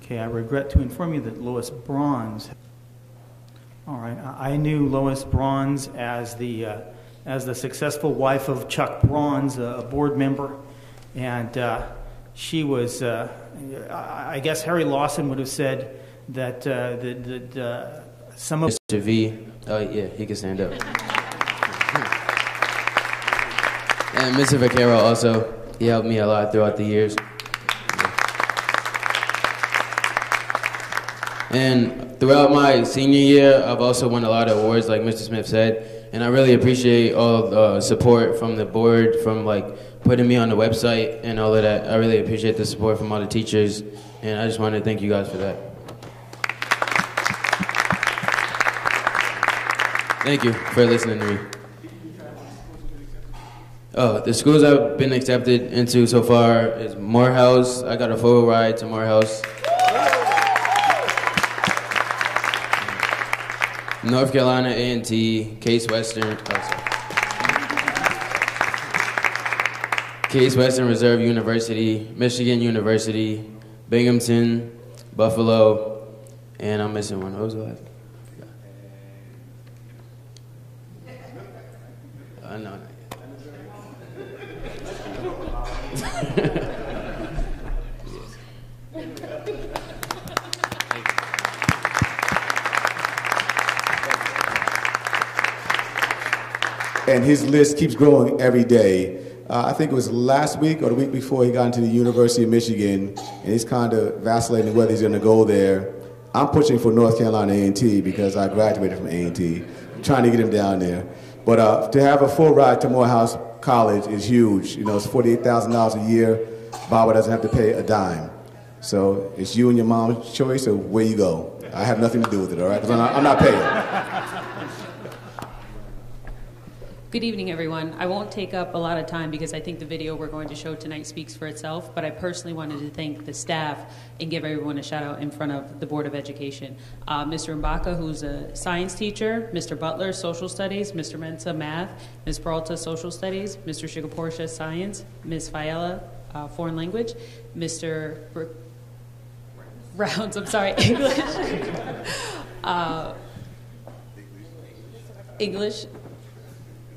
Okay, I regret to inform you that Lois Bronze. All right, I knew Lois Bronze as the successful wife of Chuck Bronze, a board member, and she was. I guess Harry Lawson would have said that some of Mr. V. Oh yeah, he can stand up. And Mr. Vaquero also, he helped me a lot throughout the years. And throughout my senior year, I've also won a lot of awards, like Mr. Smith said, and I really appreciate all the support from the board, from like putting me on the website and all of that. I really appreciate the support from all the teachers, and I just want to thank you guys for that. Thank you for listening to me. Oh, the schools I've been accepted into so far is Morehouse. I got a full ride to Morehouse. North Carolina A&T, Case Western, Case Western Reserve University, Michigan University, Binghamton, Buffalo, and I'm missing one. What was the last? No, not yet. And his list keeps growing every day. I think it was last week or the week before he got into the University of Michigan, and he's kind of vacillating whether he's going to go there. I'm pushing for North Carolina A&T because I graduated from A&T. I'm trying to get him down there. But to have a full ride to Morehouse College is huge. You know, it's $48,000 a year. Baba doesn't have to pay a dime. So it's you and your mom's choice of where you go. I have nothing to do with it, all right? Because I'm not paying. Good evening, everyone. I won't take up a lot of time because I think the video we're going to show tonight speaks for itself, but I personally wanted to thank the staff and give everyone a shout out in front of the Board of Education. Mr. Mbaka, who's a science teacher, Mr. Butler, social studies, Mr. Mensa, math, Ms. Peralta, social studies, Mr. Shigaporsha, science, Ms. Fiala, foreign language, Mr. Rounds, I'm sorry, English, English,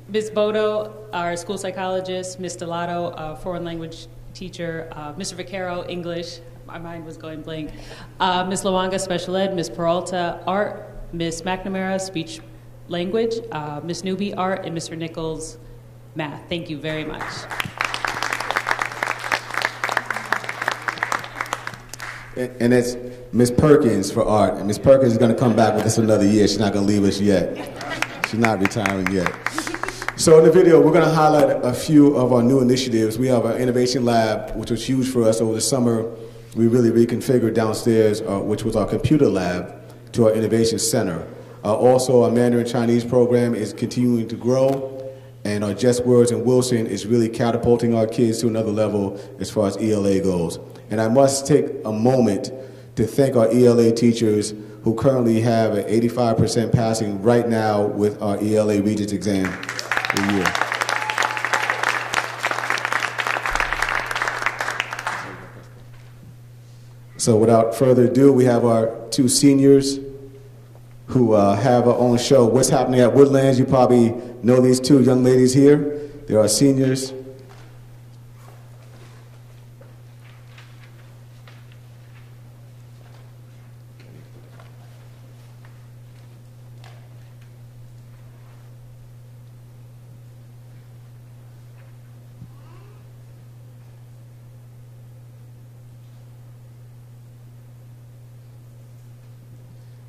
Ms. Bodo, our school psychologist, Ms. Delato, foreign language teacher, Mr. Vaquero, English, my mind was going blank, Ms. Lawanga, special ed, Ms. Peralta, art, Ms. McNamara, speech language, Ms. Newby, art, and Mr. Nichols, math. Thank you very much. And it's Ms. Perkins for art. And Ms. Perkins is going to come back with us another year. She's not going to leave us yet. She's not retiring yet. So in the video, we're going to highlight a few of our new initiatives. We have our Innovation Lab, which was huge for us over the summer. We really reconfigured downstairs, which was our computer lab, to our Innovation Center. Also, our Mandarin Chinese program is continuing to grow, and our Just Words in Wilson is really catapulting our kids to another level as far as ELA goes. And I must take a moment to thank our ELA teachers who currently have an 85% passing right now with our ELA Regents exam a year. So without further ado, we have our two seniors who have our own show, What's Happening at Woodlands. You probably know these two young ladies here. They are seniors.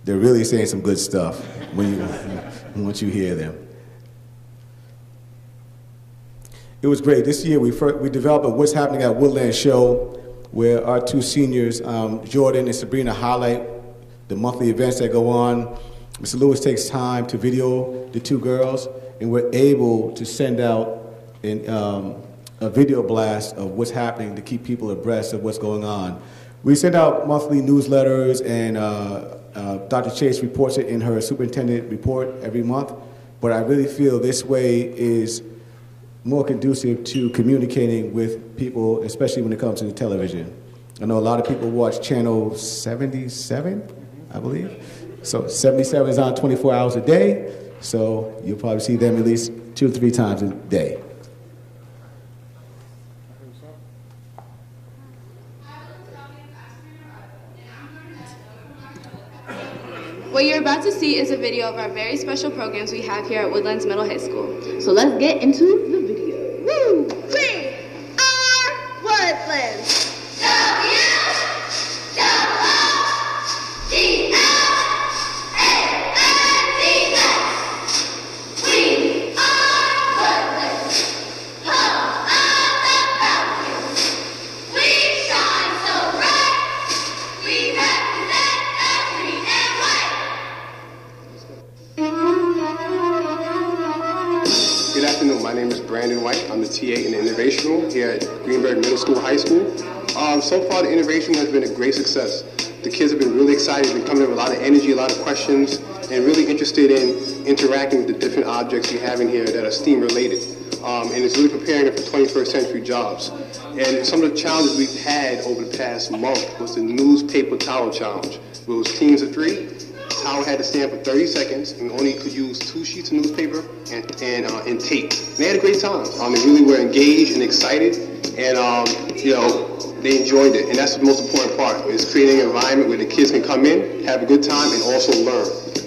They're really saying some good stuff once you hear them. It was great. This year we developed a What's Happening at Woodlands show where our two seniors, Jordan and Sabrina, highlight the monthly events that go on. Mr. Lewis takes time to video the two girls, and we're able to send out a video blast of what's happening to keep people abreast of what's going on. We send out monthly newsletters, and Dr. Chase reports it in her superintendent report every month, but I really feel this way is more conducive to communicating with people, especially when it comes to the television. I know a lot of people watch channel 77, I believe. So 77 is on 24 hours a day, so you'll probably see them at least 2 to 3 times a day. What you're about to see is a video of our very special programs we have here at Woodlands Middle High School. So let's get into the video. Woo! We are Woodlands. I'm the TA in the Innovation Room here at Greenburgh Middle School, High School. So far, the innovation has been a great success. The kids have been really excited, been coming in with a lot of energy, a lot of questions, and really interested in interacting with the different objects we have in here that are STEAM related. And it's really preparing them for 21st century jobs. And some of the challenges we've had over the past month was the newspaper towel challenge. It was teams of 3. Towel had to stand for 30 seconds and only could use 2 sheets of newspaper and tape. And they had a great time. They really were engaged and excited, and they enjoyed it. And that's the most important part, is creating an environment where the kids can come in, have a good time, and also learn.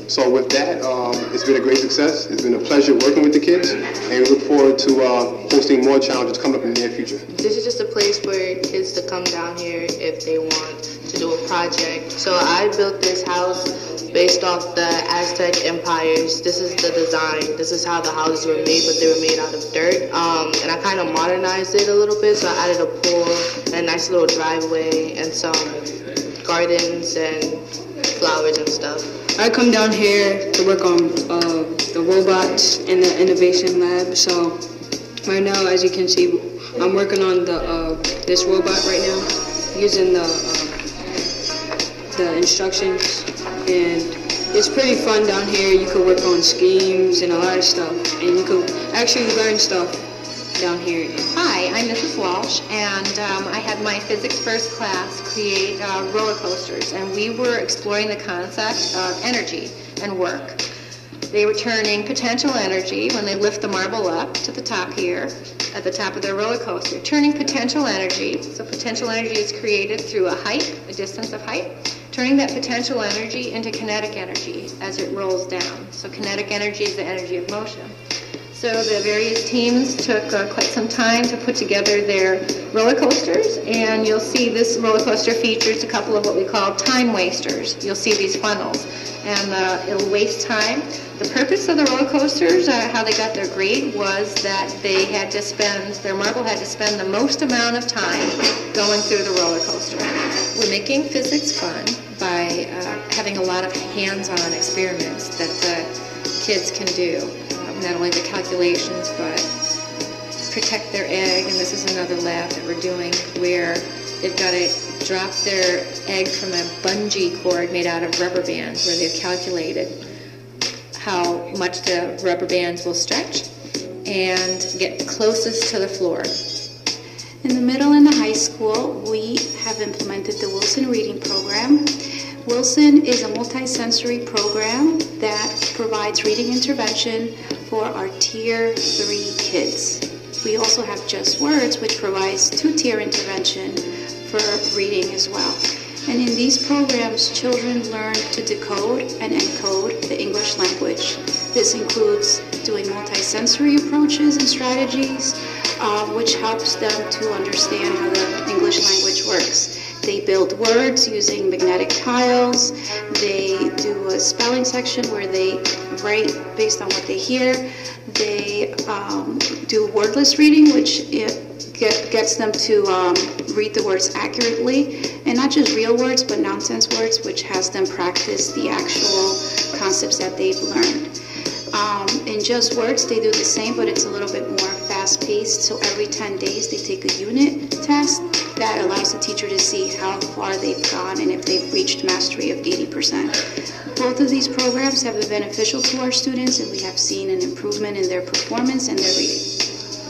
So with that, it's been a great success. It's been a pleasure working with the kids, and we look forward to hosting more challenges coming up in the near future. This is just a place for kids to come down here if they want to do a project. So I built this house based off the Aztec empires. This is the design. This is how the houses were made, but they were made out of dirt. And I kind of modernized it a little bit, so I added a pool and a nice little driveway and some gardens and flowers and stuff. I come down here to work on the robots in the innovation lab. So right now, as you can see, I'm working on this robot right now, using the instructions, and it's pretty fun down here. You can work on schemes and a lot of stuff, and you can actually learn stuff down here. Hi, I'm Mrs. Walsh, and I had my physics first class create roller coasters, and we were exploring the concept of energy and work. They were turning potential energy when they lift the marble up to the top here, at the top of their roller coaster, turning potential energy. So potential energy is created through a distance of height, turning that potential energy into kinetic energy as it rolls down. So kinetic energy is the energy of motion. So the various teams took quite some time to put together their roller coasters, and you'll see this roller coaster features a couple of what we call time wasters. You'll see these funnels, and it'll waste time. The purpose of the roller coasters, how they got their grade, was that they had to spend, their marble had to spend the most amount of time going through the roller coaster. We're making physics fun by having a lot of hands-on experiments that the kids can do. Not only the calculations, but protect their egg. And this is another lab that we're doing where they've got to drop their egg from a bungee cord made out of rubber bands, where they've calculated how much the rubber bands will stretch and get closest to the floor. In the middle and the high school, we have implemented the Wilson Reading Program. Wilson is a multisensory program that provides reading intervention for our Tier 3 kids. We also have Just Words, which provides 2-tier intervention for reading as well. And in these programs, children learn to decode and encode the English language. This includes doing multisensory approaches and strategies, which helps them to understand how the English language works. They build words using magnetic tiles. They do a spelling section where they write based on what they hear. They do wordless reading, which gets them to read the words accurately, and not just real words, but nonsense words, which has them practice the actual concepts that they've learned. In Just Words, they do the same, but it's a little bit more fast-paced. So every 10 days, they take a unit test that allows the teacher to see how far they've gone and if they've reached mastery of 80%. Both of these programs have been beneficial to our students, and we have seen an improvement in their performance and their reading.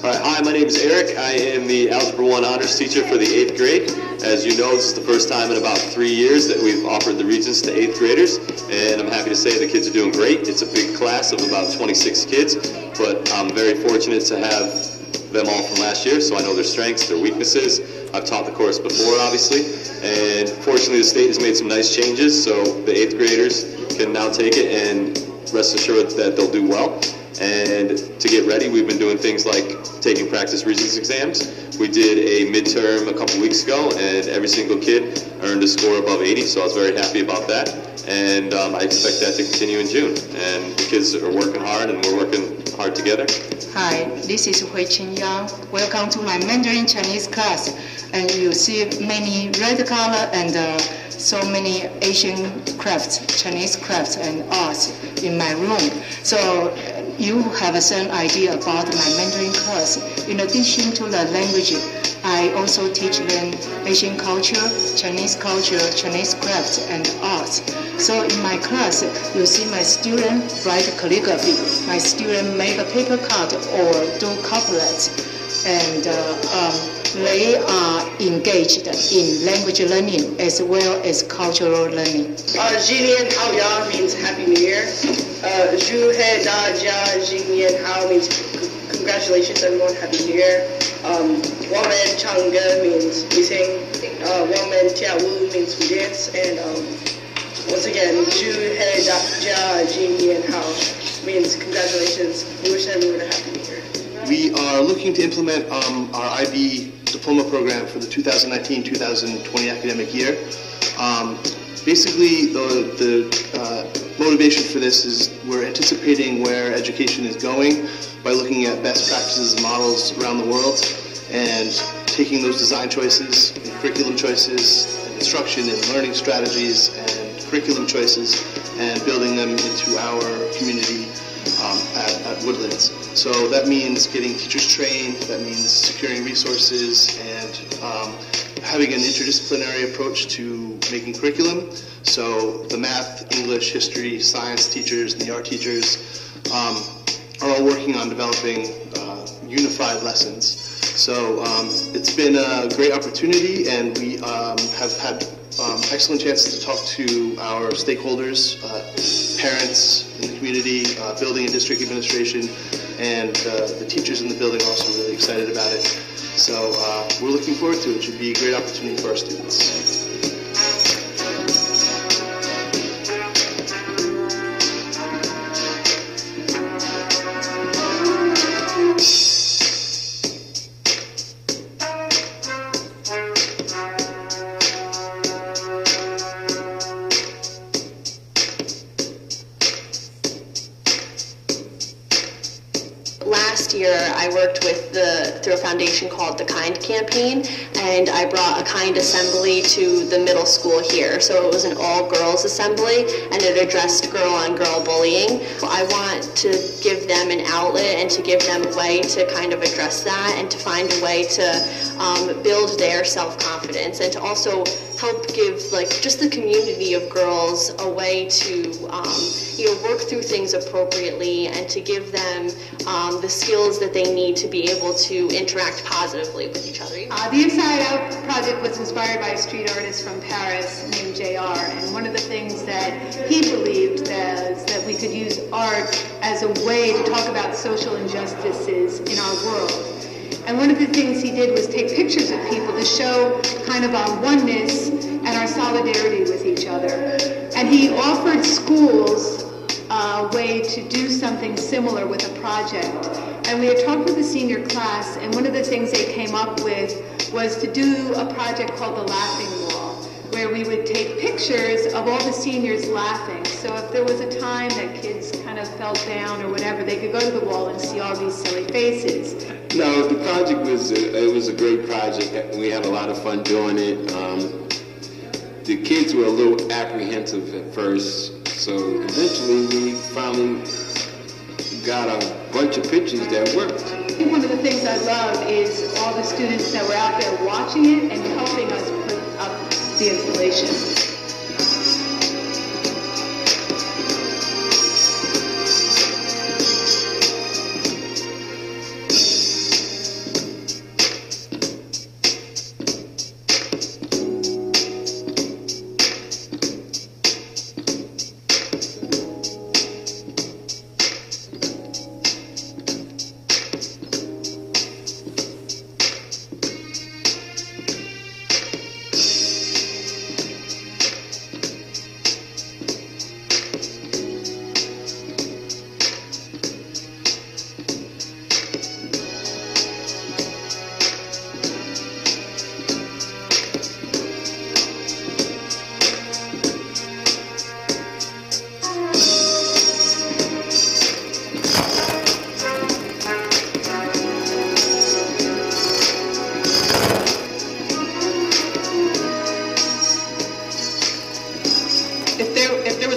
All right, hi, my name is Eric. I am the Algebra 1 Honors teacher for the 8th grade. As you know, this is the first time in about 3 years that we've offered the Regents to 8th graders, and I'm happy to say the kids are doing great. It's a big class of about 26 kids, but I'm very fortunate to have them all from last year, so I know their strengths, their weaknesses. I've taught the course before, obviously, and fortunately the state has made some nice changes, so the 8th graders can now take it and rest assured that they'll do well. And to get ready, we've been doing things like taking practice Regents exams. We did a midterm a couple weeks ago, and every single kid earned a score above 80, so I was very happy about that. And I expect that to continue in June. And the kids are working hard, and we're working hard together. Hi, this is Hui Qin Yang. Welcome to my Mandarin Chinese class. And you see many red color and so many Asian crafts, Chinese crafts and arts in my room. So you have some idea about my Mandarin class. In addition to the language, I also teach them Asian culture, Chinese crafts and arts. So in my class, you see my student write calligraphy. My student make a paper cut or do couplets. And they are engaged in language learning as well as cultural learning. Jilian Hao Ya means Happy New Year. Zhu He Da Jia Jinian Hao means congratulations everyone, Happy New Year. Wamen Changge means we sing. Wamen Tia Wu means we dance. And once again, Zhu He Da Jia Jinian Hao means congratulations. We wish everyone a Happy New Year. We are looking to implement our IB diploma program for the 2019-2020 academic year. Basically, the motivation for this is we're anticipating where education is going by looking at best practices and models around the world and taking those design choices, and curriculum choices, and instruction and learning strategies and curriculum choices and building them into our community at Woodlands. So that means getting teachers trained, that means securing resources, and having an interdisciplinary approach to making curriculum. So the math, English, history, science teachers, and the art teachers are all working on developing unified lessons. So it's been a great opportunity, and we have had excellent chances to talk to our stakeholders, parents in the community, building and district administration, and the teachers in the building are also really excited about it. So we're looking forward to it. It should be a great opportunity for our students. Last year, I worked with through a foundation called the Kind Campaign, and I brought a Kind assembly to the middle school here. So it was an all-girls assembly, and it addressed girl-on-girl bullying. I want to give them an outlet and to give them a way to kind of address that and to find a way to build their self-confidence and to also help give just the community of girls a way to work through things appropriately and to give them the skills that they need to be able to interact positively with each other. The Inside Out project was inspired by a street artist from Paris named JR, and one of the things that he believed was that we could use art as a way to talk about social injustices in our world. And one of the things he did was take pictures of people to show kind of our oneness and our solidarity with each other. And he offered schools a way to do something similar with a project. And we had talked with the senior class, and one of the things they came up with was to do a project called the Laughing Wall, where we would take pictures of all the seniors laughing. So if there was a time that kids kind of felt down or whatever, they could go to the wall and see all these silly faces. No, the project was a great project. We had a lot of fun doing it. The kids were a little apprehensive at first, so eventually we finally got a bunch of pictures that worked. I think one of the things I love is all the students that were out there watching it and helping us put up the installation.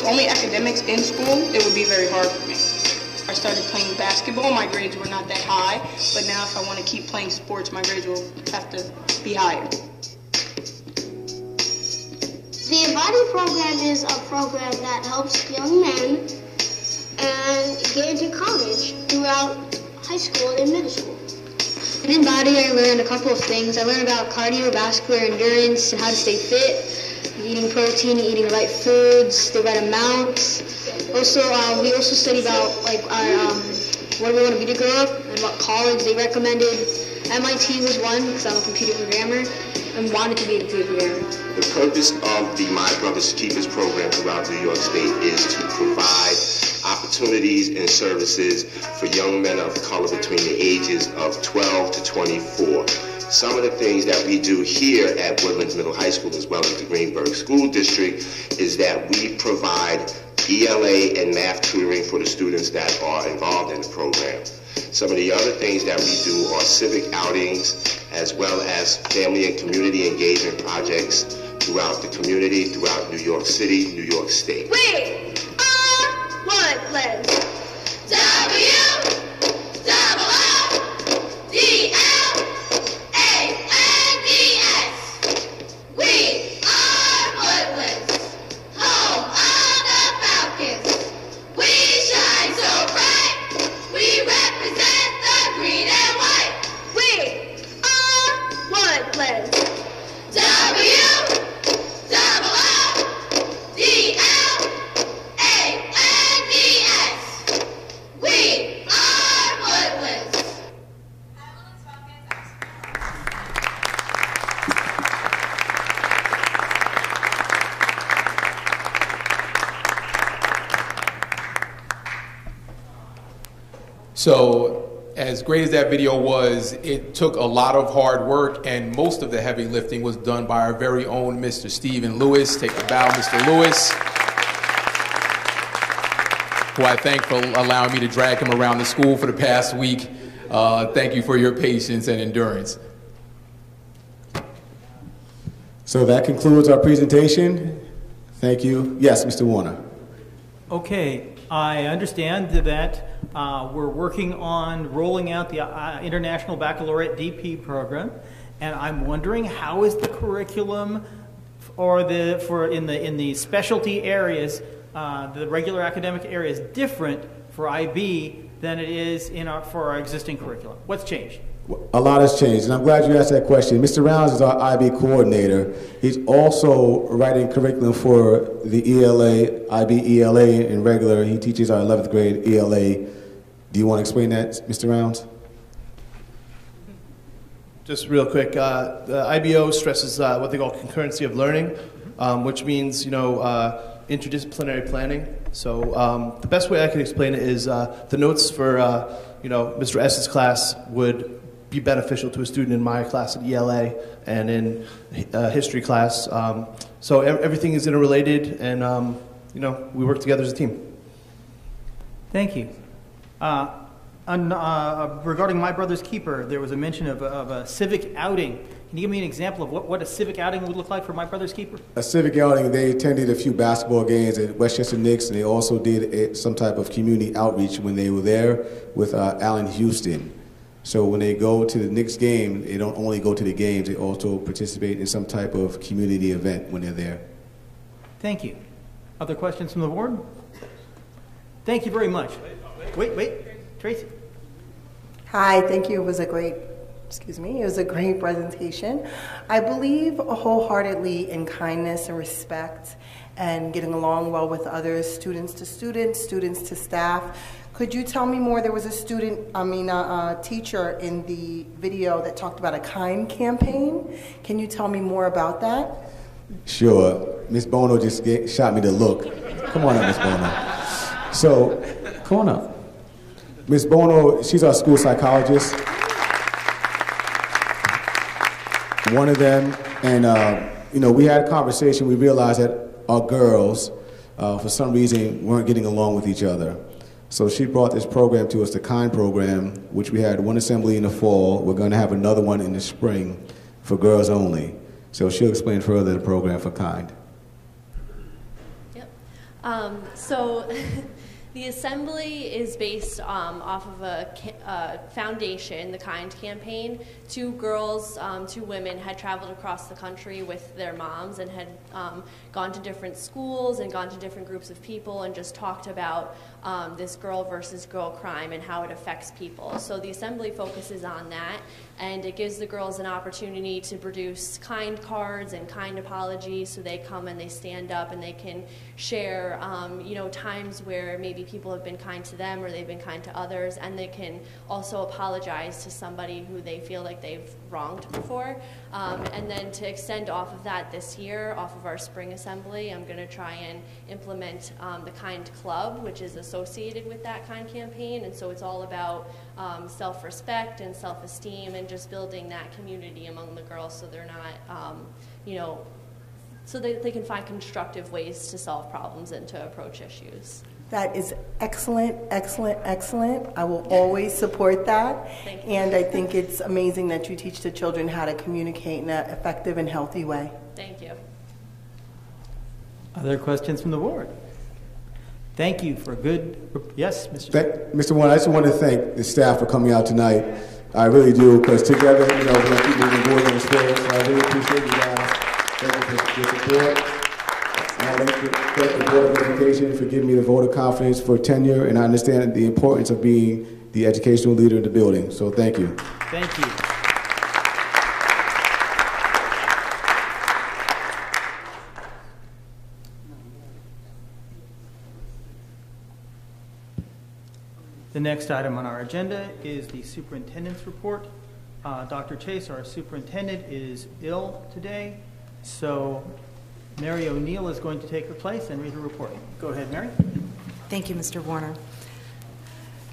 was only academics in school, it would be very hard for me. I started playing basketball, my grades were not that high, but now if I want to keep playing sports, my grades will have to be higher. The Embody program is a program that helps young men and get into college throughout high school and middle school. In Embody, I learned a couple of things. I learned about cardiovascular endurance and how to stay fit, eating protein, eating the right foods, the right amounts. Also, we also studied about like our what we want to be to grow up and what college they recommended. MIT was one because I'm a computer programmer and wanted to be a computer programmer. The purpose of the My Brother's Keepers program throughout New York State is to provide opportunities and services for young men of color between the ages of 12 to 24. Some of the things that we do here at Woodlands Middle High School as well as the Greenburgh School District is that we provide ELA and math tutoring for the students that are involved in the program. Some of the other things that we do are civic outings as well as family and community engagement projects throughout the community, throughout New York City, New York State. We are Woodlands. W-O-O-D-L-A-N-D-S. We are Woodlands, home of the Falcons. We shine so bright, we represent the green and white. We are Woodlands. W-O-O-D-L-A-N-D-S. We are Woodlands. So, as great as that video was, it took a lot of hard work, and most of the heavy lifting was done by our very own Mr. Stephen Lewis. Take a bow, Mr. Lewis, who I thank for allowing me to drag him around the school for the past week. Thank you for your patience and endurance. So that concludes our presentation. Thank you. Yes, Mr. Warner. Okay, I understand that we're working on rolling out the International Baccalaureate DP program, and I'm wondering how is the curriculum or in the specialty areas, the regular academic areas, different for IB than it is for our existing curriculum? What's changed? A lot has changed, and I'm glad you asked that question. Mr. Rounds is our IB coordinator. He's also writing curriculum for the ELA, IB ELA, and regular. He teaches our 11th grade ELA. Do you want to explain that, Mr. Rounds? Just real quick, the IBO stresses what they call concurrency of learning, which means, interdisciplinary planning. So the best way I can explain it is the notes for, Mr. S's class would be beneficial to a student in my class at ELA and in history class. So everything is interrelated, and, we work together as a team. Thank you. Regarding My Brother's Keeper, there was a mention of a civic outing. Can you give me an example of what a civic outing would look like for My Brother's Keeper? A civic outing, they attended a few basketball games at Westchester Knicks, and they also did some type of community outreach when they were there with Allen Houston. So when they go to the Knicks game, they don't only go to the games, they also participate in some type of community event when they're there. Thank you. Other questions from the board? Thank you very much. Wait, Tracy. Hi, thank you. It was a great presentation. I believe wholeheartedly in kindness and respect and getting along well with others, students to students, students to staff. Could you tell me more? There was a teacher in the video that talked about a KIND campaign. Can you tell me more about that? Sure. Miss Bono just shot me the look. Come on up, Miss Bono. So, come on up. Miss Bono, she's our school psychologist. One of them, and we had a conversation. We realized that our girls, for some reason, weren't getting along with each other. So she brought this program to us, the KIND program, which we had one assembly in the fall. We're going to have another one in the spring for girls only. So she'll explain further the program for KIND. Yep. So the assembly is based off of a foundation, the KIND campaign. Two girls, two women had traveled across the country with their moms and had gone to different schools and gone to different groups of people and just talked about this girl versus girl crime and how it affects people. So the assembly focuses on that, and it gives the girls an opportunity to produce KIND cards and KIND apologies. So they come and they stand up and they can share times where maybe people have been kind to them or they've been kind to others, and they can also apologize to somebody who they feel like they've wronged before. And then to extend off of that this year, off of our spring assembly, I'm going to try and implement the KIND Club, which is associated with that KIND campaign. And so it's all about self-respect and self-esteem and just building that community among the girls so they're not, so they can find constructive ways to solve problems and to approach issues. That is excellent, excellent, excellent. I will always support that. Thank you. And I think it's amazing that you teach the children how to communicate in an effective and healthy way. Thank you. Other questions from the board? Thank you for good, yes, Mr. Mr. Warner, I just want to thank the staff for coming out tonight. I really do, because together, we're going to keep moving forward on the square. So I really appreciate you guys. Thank you for your support. And I'd like to thank the Board of Education for giving me the vote of confidence for tenure, and I understand the importance of being the educational leader in the building. So thank you. Thank you. The next item on our agenda is the superintendent's report. Dr. Chase, our superintendent, is ill today, so Mary O'Neill is going to take her place and read her report. Go ahead, Mary. Thank you, Mr. Warner.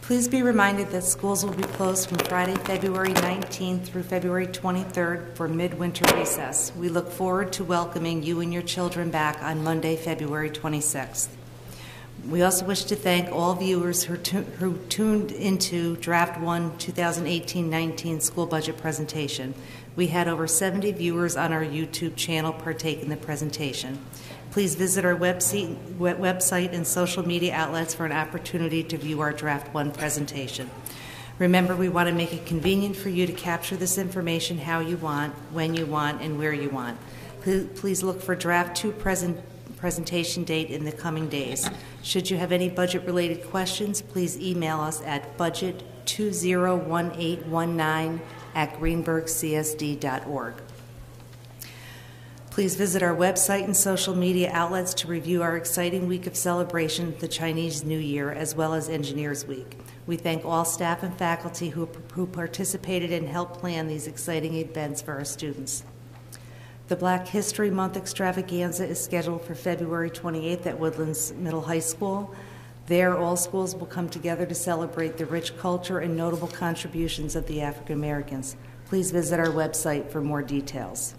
Please be reminded that schools will be closed from Friday, February 19th through February 23rd for midwinter recess. We look forward to welcoming you and your children back on Monday, February 26th. We also wish to thank all viewers who tuned into Draft 1 2018-19 school budget presentation. We had over 70 viewers on our YouTube channel partake in the presentation. Please visit our website and social media outlets for an opportunity to view our Draft 1 presentation. Remember, we want to make it convenient for you to capture this information how you want, when you want, and where you want. Please look for Draft 2 presentation date in the coming days. Should you have any budget-related questions, please email us at budget201819@greenburghcsd.org. Please visit our website and social media outlets to review our exciting week of celebration of the Chinese New Year as well as Engineers Week. We thank all staff and faculty who participated and helped plan these exciting events for our students. The Black History Month extravaganza is scheduled for February 28th at Woodlands Middle High School. There, all schools will come together to celebrate the rich culture and notable contributions of the African Americans. Please visit our website for more details.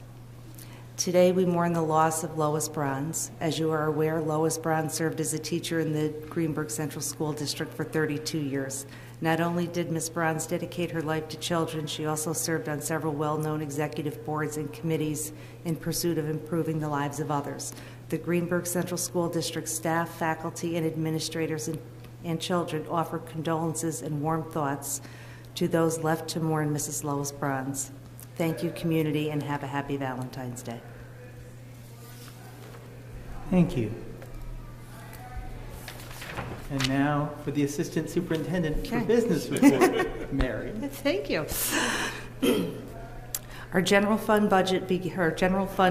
Today, we mourn the loss of Lois Bronze. As you are aware, Lois Bronze served as a teacher in the Greenburgh Central School District for 32 years. Not only did Ms. Bronze dedicate her life to children, she also served on several well-known executive boards and committees in pursuit of improving the lives of others. The Greenburgh Central School District staff, faculty, and administrators and children offer condolences and warm thoughts to those left to mourn Mrs. Lois Bronze. Thank you, community, and have a happy Valentine's Day. Thank you. And now for the Assistant Superintendent for Business report, Mary. Thank you. Our general fund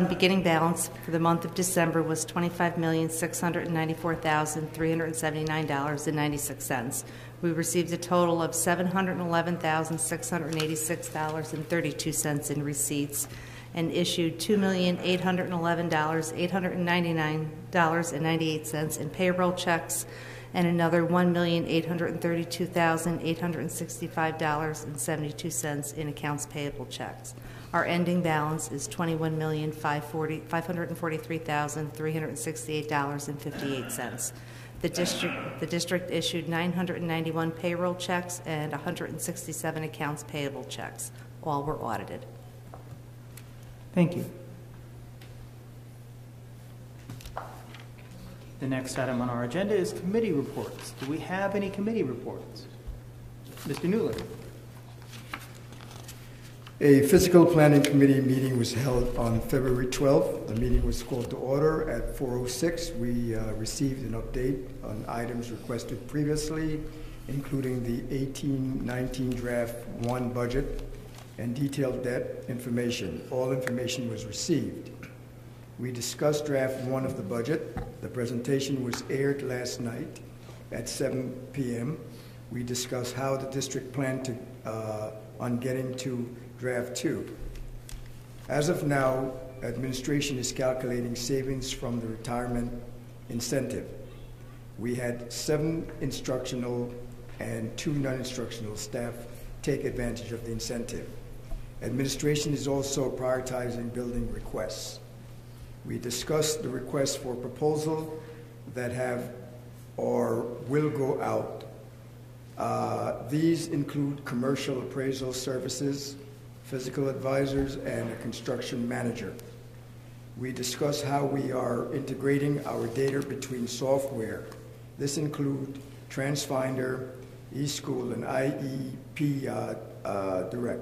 beginning balance for the month of December was $25,694,379.96. We received a total of $711,686.32 in receipts and issued $2,811,899.98 in payroll checks and another $1,832,865.72 in accounts payable checks. Our ending balance is $21,543,368.58. The district issued 991 payroll checks and 167 accounts payable checks. All were audited. Thank you. The next item on our agenda is committee reports. Do we have any committee reports? Mr. Newland. A physical planning committee meeting was held on February 12th. The meeting was called to order at 4:06. We received an update on items requested previously, including the 18-19 draft 1 budget and detailed debt information. All information was received. We discussed draft 1 of the budget. The presentation was aired last night at 7 p.m. We discussed how the district planned on getting to draft 2. As of now, administration is calculating savings from the retirement incentive. We had 7 instructional and 2 non-instructional staff take advantage of the incentive. Administration is also prioritizing building requests. We discussed the requests for proposal that have or will go out. These include commercial appraisal services, physical advisors, and a construction manager. We discussed how we are integrating our data between software. This includes TransFinder, eSchool, and IEP Direct.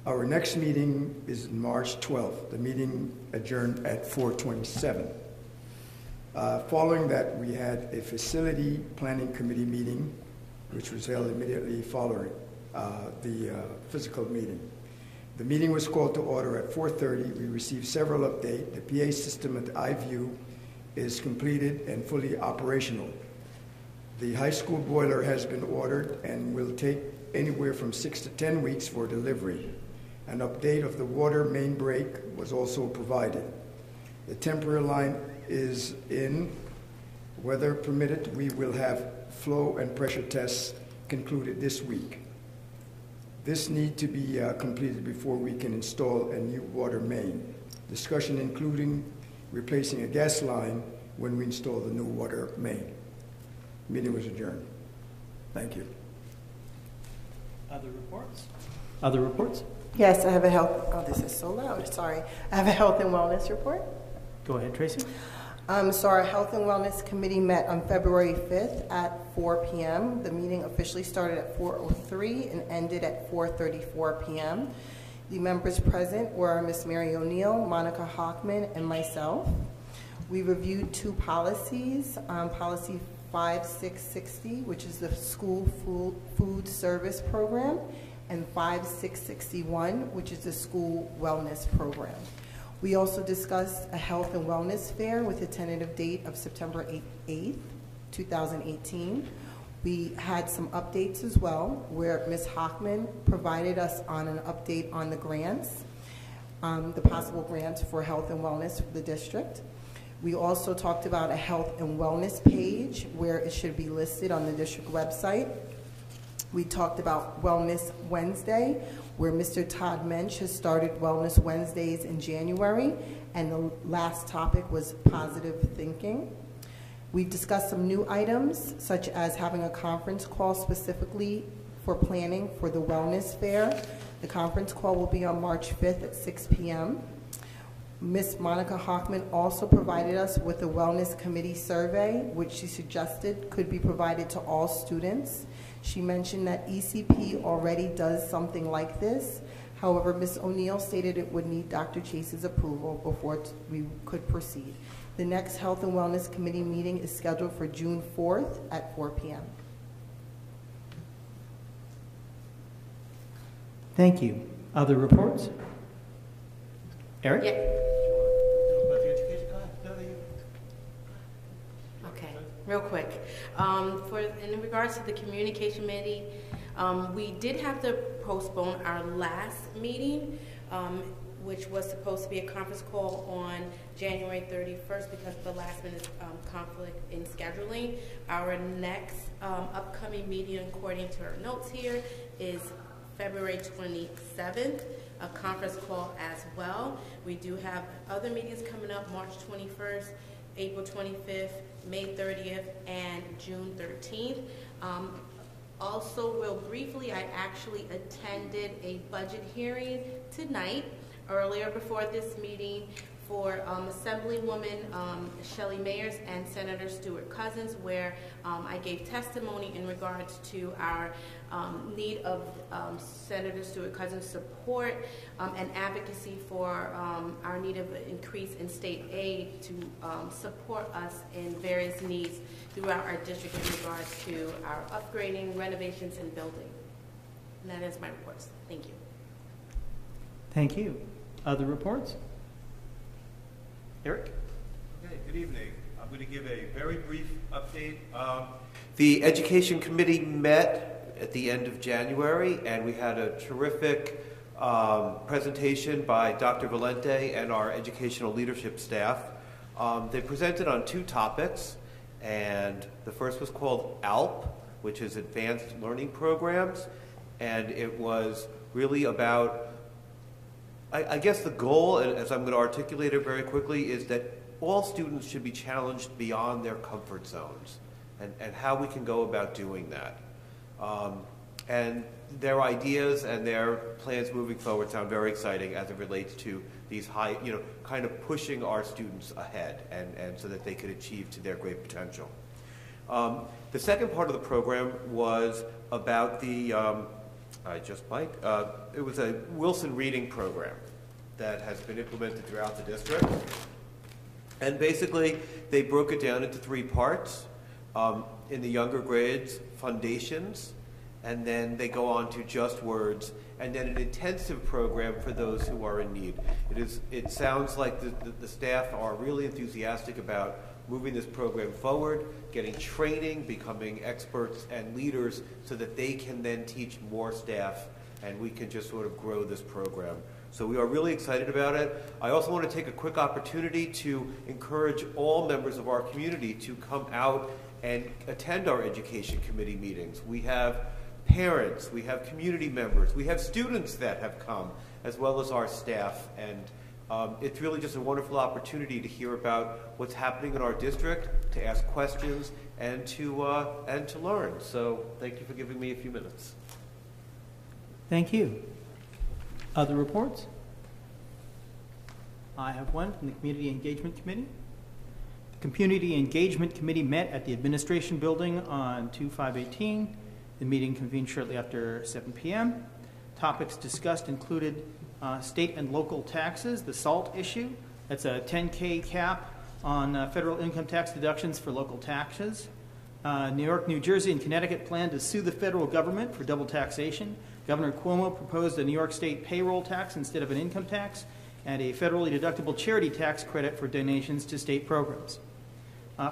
Our next meeting is March 12th. The meeting adjourned at 4:27. Following that, we had a facility planning committee meeting, which was held immediately following the physical meeting. The meeting was called to order at 4:30. We received several updates. The PA system at iView is completed and fully operational. The high school boiler has been ordered and will take anywhere from 6 to 10 weeks for delivery. An update of the water main break was also provided. The temporary line is in. Weather permitted, we will have flow and pressure tests concluded this week. This needs to be completed before we can install a new water main. Discussion including replacing a gas line when we install the new water main. Meeting was adjourned. Thank you. Other reports? Other reports? Yes, I have a health, oh, this is so loud, sorry. I have a health and wellness report. Go ahead, Tracy. So our Health and Wellness Committee met on February 5th at 4 p.m. The meeting officially started at 4:03 and ended at 4:34 p.m. The members present were Ms. Mary O'Neill, Monica Hockman, and myself. We reviewed 2 policies, Policy 5660, which is the School Food Service Program, and 5661, which is the School Wellness Program. We also discussed a health and wellness fair with a tentative date of September 8th, 2018. We had some updates as well, where Ms. Hockman provided us on an update on the grants, the possible grants for health and wellness for the district. We also talked about a health and wellness page where it should be listed on the district website. We talked about Wellness Wednesday, where Mr. Todd Mensch has started Wellness Wednesdays in January, and the last topic was positive thinking. We discussed some new items, such as having a conference call specifically for planning for the wellness fair. The conference call will be on March 5th at 6 p.m. Ms. Monica Hockman also provided us with a wellness committee survey, which she suggested could be provided to all students. She mentioned that ECP already does something like this. However, Ms. O'Neill stated it would need Dr. Chase's approval before we could proceed. The next Health and Wellness Committee meeting is scheduled for June 4th at 4 p.m. Thank you. Other reports? Eric? Yeah. Okay, real quick. In regards to the communication committee, we did have to postpone our last meeting, which was supposed to be a conference call on January 31st because of the last minute conflict in scheduling. Our next upcoming meeting, according to our notes here, is February 27th, a conference call as well. We do have other meetings coming up, March 21st, April 25th, May 30th, and June 13th. Also, real briefly, I actually attended a budget hearing tonight, earlier before this meeting, for Assemblywoman Shelley Mayers and Senator Stuart Cousins, where I gave testimony in regards to our need of Senator Stuart Cousins' support and advocacy for our need of increase in state aid to support us in various needs throughout our district in regards to our upgrading, renovations, and building. And that is my reports. Thank you. Thank you. Other reports? Eric? Okay, good evening. I'm going to give a very brief update. The Education Committee met at the end of January, and we had a terrific presentation by Dr. Valente and our educational leadership staff. They presented on 2 topics, and the first was called ALP, which is Advanced Learning Programs, and it was really about, I guess the goal, as I'm going to articulate it very quickly, is that all students should be challenged beyond their comfort zones and how we can go about doing that. And their ideas and their plans moving forward sound very exciting as it relates to these high, kind of pushing our students ahead and so that they could achieve to their great potential. The second part of the program was about the it was a Wilson reading program that has been implemented throughout the district. And basically, they broke it down into 3 parts. In the younger grades, foundations, and then they go on to just words, and then an intensive program for those who are in need. It sounds like the staff are really enthusiastic about moving this program forward, getting training, becoming experts and leaders so that they can then teach more staff and we can just sort of grow this program. So we are really excited about it. I also want to take a quick opportunity to encourage all members of our community to come out and attend our education committee meetings. We have parents, we have community members, we have students that have come, as well as our staff, and it's really just a wonderful opportunity to hear about what's happening in our district, to ask questions, and to learn. So thank you for giving me a few minutes. Thank you. Other reports? I have one from the Community Engagement Committee. The Community Engagement Committee met at the Administration Building on 2/5/18. The meeting convened shortly after 7 p.m. Topics discussed included state and local taxes, the SALT issue. That's a $10K cap on federal income tax deductions for local taxes. New York, New Jersey, and Connecticut plan to sue the federal government for double taxation. Governor Cuomo proposed a New York State payroll tax instead of an income tax, and a federally deductible charity tax credit for donations to state programs.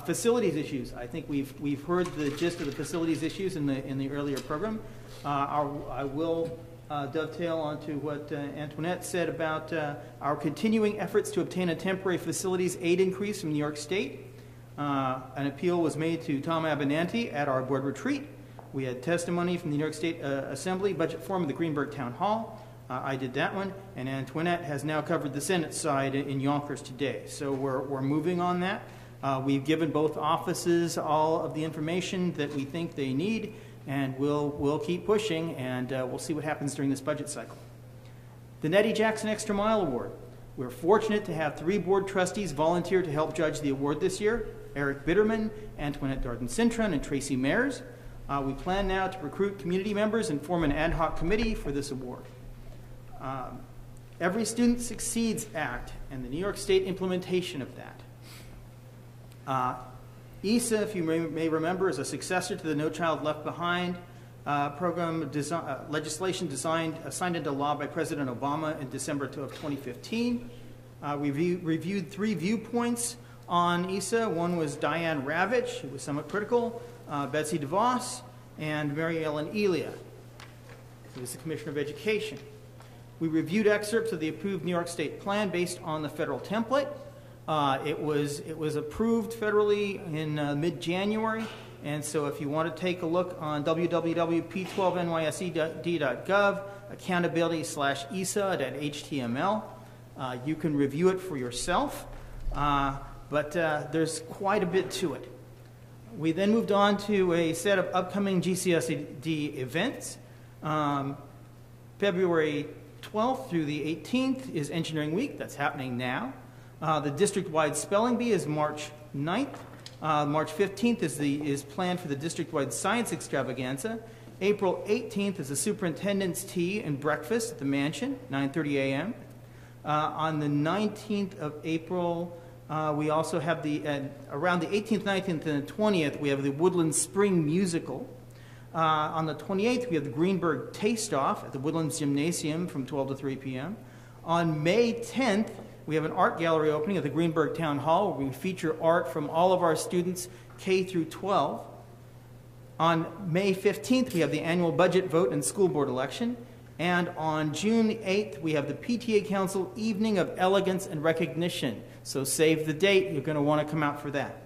Facilities issues. I think we've heard the gist of the facilities issues in the earlier program. I will dovetail onto what Antoinette said about our continuing efforts to obtain a temporary facilities aid increase from New York State. An appeal was made to Tom Abenanti at our board retreat. We had testimony from the New York State Assembly Budget Forum at the Greenburgh Town Hall. I did that one, and Antoinette has now covered the Senate side in Yonkers today. So we're moving on that. We've given both offices all of the information that we think they need, and we'll keep pushing, and we'll see what happens during this budget cycle. The Nettie Jackson Extra Mile Award. We're fortunate to have 3 board trustees volunteer to help judge the award this year: Eric Bitterman, Antoinette Darden-Cintron, and Tracy Mayers. We plan now to recruit community members and form an ad hoc committee for this award. Every Student Succeeds Act and the New York State implementation of that. ESA, if you may remember, is a successor to the No Child Left Behind program legislation signed into law by President Obama in December of 2015. We reviewed 3 viewpoints on ESA. One was Diane Ravitch, who was somewhat critical, Betsy DeVos, and Mary Ellen Elia, who was the Commissioner of Education. We reviewed excerpts of the approved New York State plan based on the federal template. It was approved federally in mid-January, and so if you want to take a look on www.p12nysed.gov, accountability/ESA.html, you can review it for yourself, but there's quite a bit to it. We then moved on to a set of upcoming GCSD events. February 12th through the 18th is Engineering Week. That's happening now. The district-wide spelling bee is March 9th. March 15th is planned for the district-wide science extravaganza. April 18th is the superintendent's tea and breakfast at the mansion, 9:30 a.m. On the 19th of April, we also have around the 18th, 19th, and the 20th, we have the Woodlands Spring Musical. On the 28th, we have the Greenburgh Taste Off at the Woodlands Gymnasium from 12 to 3 p.m. On May 10th, we have an art gallery opening at the Greenburgh Town Hall where we feature art from all of our students K through 12. On May 15th, we have the annual budget vote and school board election. And on June 8th, we have the PTA Council Evening of Elegance and Recognition. So save the date. You're going to want to come out for that.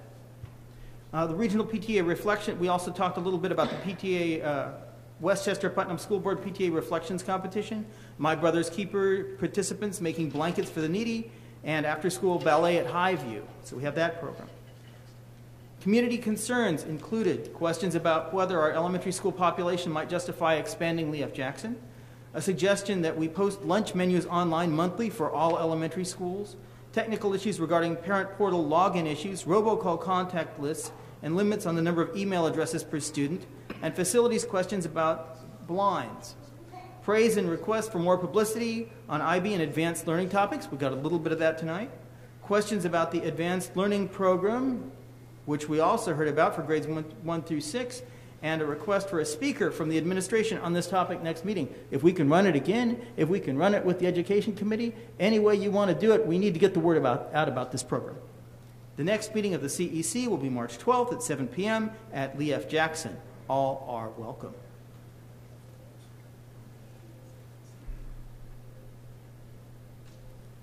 The regional PTA reflection, we also talked a little bit about the PTA Westchester Putnam School Board PTA Reflections Competition. My Brother's Keeper participants making blankets for the needy, and after-school ballet at Highview. So we have that program. Community concerns included questions about whether our elementary school population might justify expanding Lee F. Jackson, a suggestion that we post lunch menus online monthly for all elementary schools, technical issues regarding parent portal login issues, robocall contact lists, and limits on the number of email addresses per student, and facilities questions about blinds. Praise and requests for more publicity on IB and advanced learning topics. We got a little bit of that tonight. Questions about the advanced learning program, which we also heard about for grades 1 through 6, and a request for a speaker from the administration on this topic next meeting. If we can run it again, if we can run it with the education committee, any way you want to do it, we need to get the word out about this program. The next meeting of the CEC will be March 12th at 7 p.m. at Lee F. Jackson. All are welcome.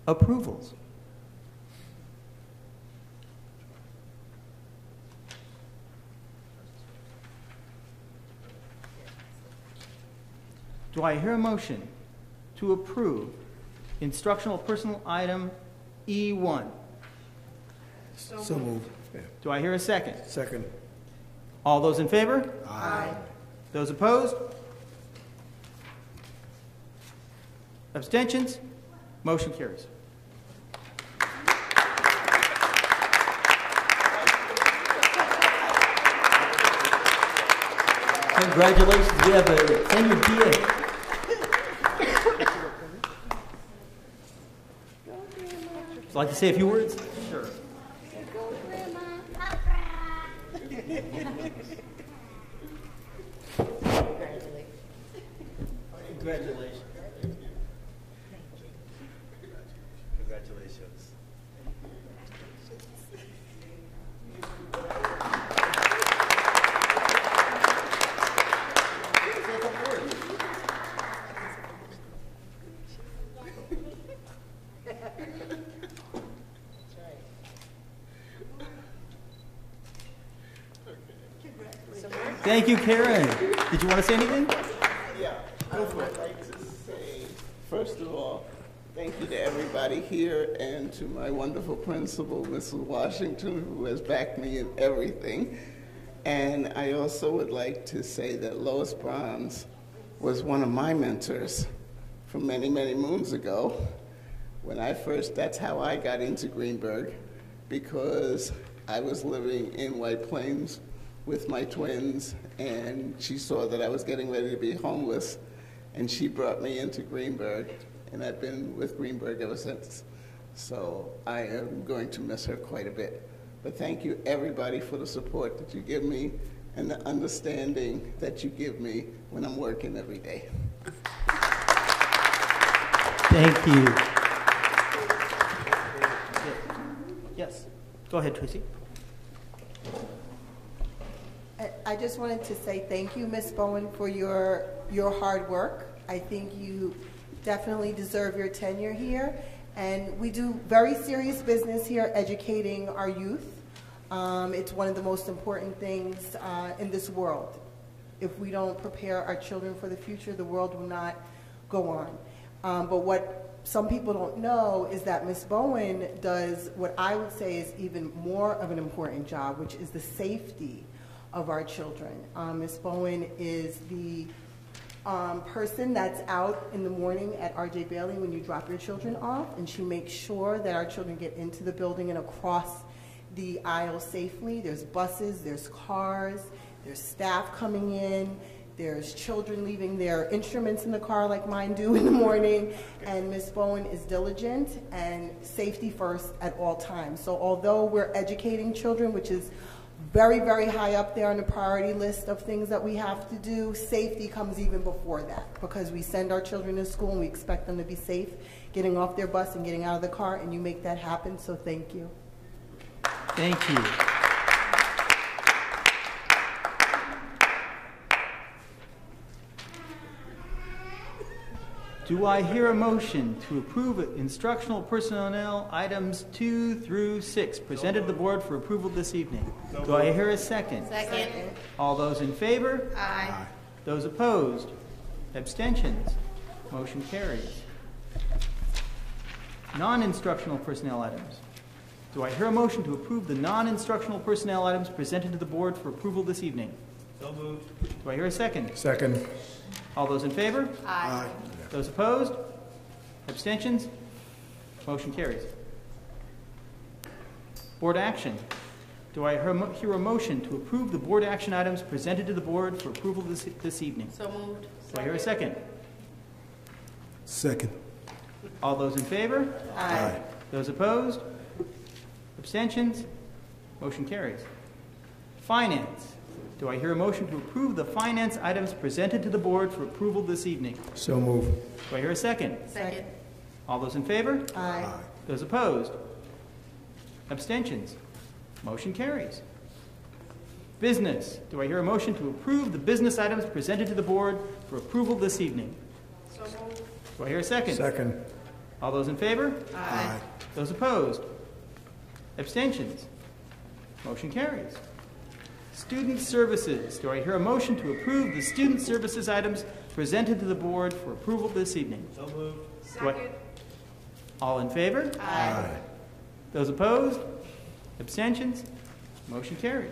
Approvals. Do I hear a motion to approve instructional personal item E1? So moved. Yeah. Do I hear a second? Second. All those in favor? Aye. Those opposed? Abstentions? Motion carries. Congratulations, we have a tenured PA. Would you like to say a few words? Sure. Congratulations. Congratulations. Thank you, Karen. Did you want to say anything? Yeah, I would like to say, first of all, thank you to everybody here and to my wonderful principal, Mrs. Washington, who has backed me in everything. And I also would like to say that Lois Bronze was one of my mentors from many, many moons ago. When that's how I got into Greenburgh, because I was living in White Plains with my twins, and she saw that I was getting ready to be homeless, and she brought me into Greenburgh, and I've been with Greenburgh ever since. So I am going to miss her quite a bit. But thank you, everybody, for the support that you give me and the understanding that you give me when I'm working every day. Thank you. Yes. Go ahead, Tracy. I just wanted to say thank you, Ms. Bowen, for your hard work. I think you definitely deserve your tenure here. And we do very serious business here educating our youth. It's one of the most important things in this world. If we don't prepare our children for the future, the world will not go on. But what some people don't know is that Ms. Bowen does what I would say is even more of an important job, which is the safety of our children. Ms. Bowen is the person that's out in the morning at RJ Bailey when you drop your children off, and she makes sure that our children get into the building and across the aisle safely. There's buses, there's cars, there's staff coming in, there's children leaving their instruments in the car like mine do in the morning, and Ms. Bowen is diligent and safety first at all times. So although we're educating children, which is very, very high up there on the priority list of things that we have to do, safety comes even before that, because we send our children to school and we expect them to be safe getting off their bus and getting out of the car, and you make that happen, so thank you. Thank you. Do I hear a motion to approve instructional personnel items 2 through 6 presented to the board for approval this evening? Do I hear a second? Second. All those in favor? Aye. Those opposed? Abstentions? Motion carries. Non-instructional personnel items. Do I hear a motion to approve the non-instructional personnel items presented to the board for approval this evening? So moved. Do I hear a second? Second. All those in favor? Aye. Those opposed? Abstentions? Motion carries. Board action. Do I hear a motion to approve the board action items presented to the board for approval this evening? So moved. Do I hear a second? Second. All those in favor? Aye. Those opposed? Abstentions? Motion carries. Finance. Do I hear a motion to approve the finance items presented to the board for approval this evening? So move. Do I hear a second? Second. All those in favor? Aye. Those opposed? Abstentions? Motion carries. Business. Do I hear a motion to approve the business items presented to the board for approval this evening? So moved. Do I hear a second? Second. All those in favor? Aye. Those opposed? Abstentions? Motion carries. Student services. Do I hear a motion to approve the student services items presented to the board for approval this evening? So moved. Second. All in favor? Aye. Those opposed? Abstentions? Motion carried.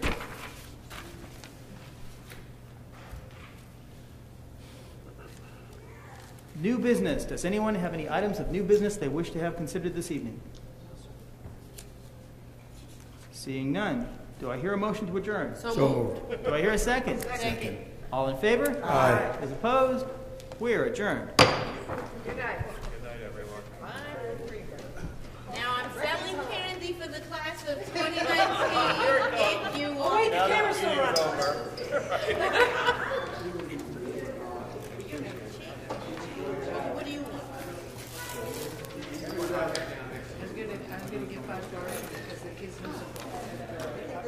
New business. Does anyone have any items of new business they wish to have considered this evening? Seeing none. Do I hear a motion to adjourn? So moved. Do I hear a second? Second. All in favor? Aye. Those opposed? We are adjourned. Good night. Good night, everyone. Now I'm selling candy for the class of 2019. If you want. Wait, the camera's still running. What do you want? I'm gonna get $5 because the kids lose it.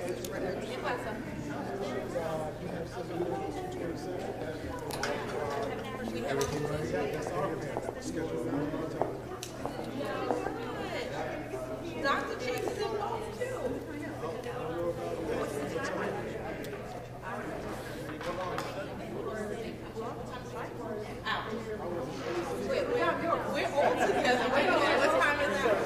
¿Qué pasa? Dr. Chase is involved too. What's the time? We're all together. Wait a minute. What time is it?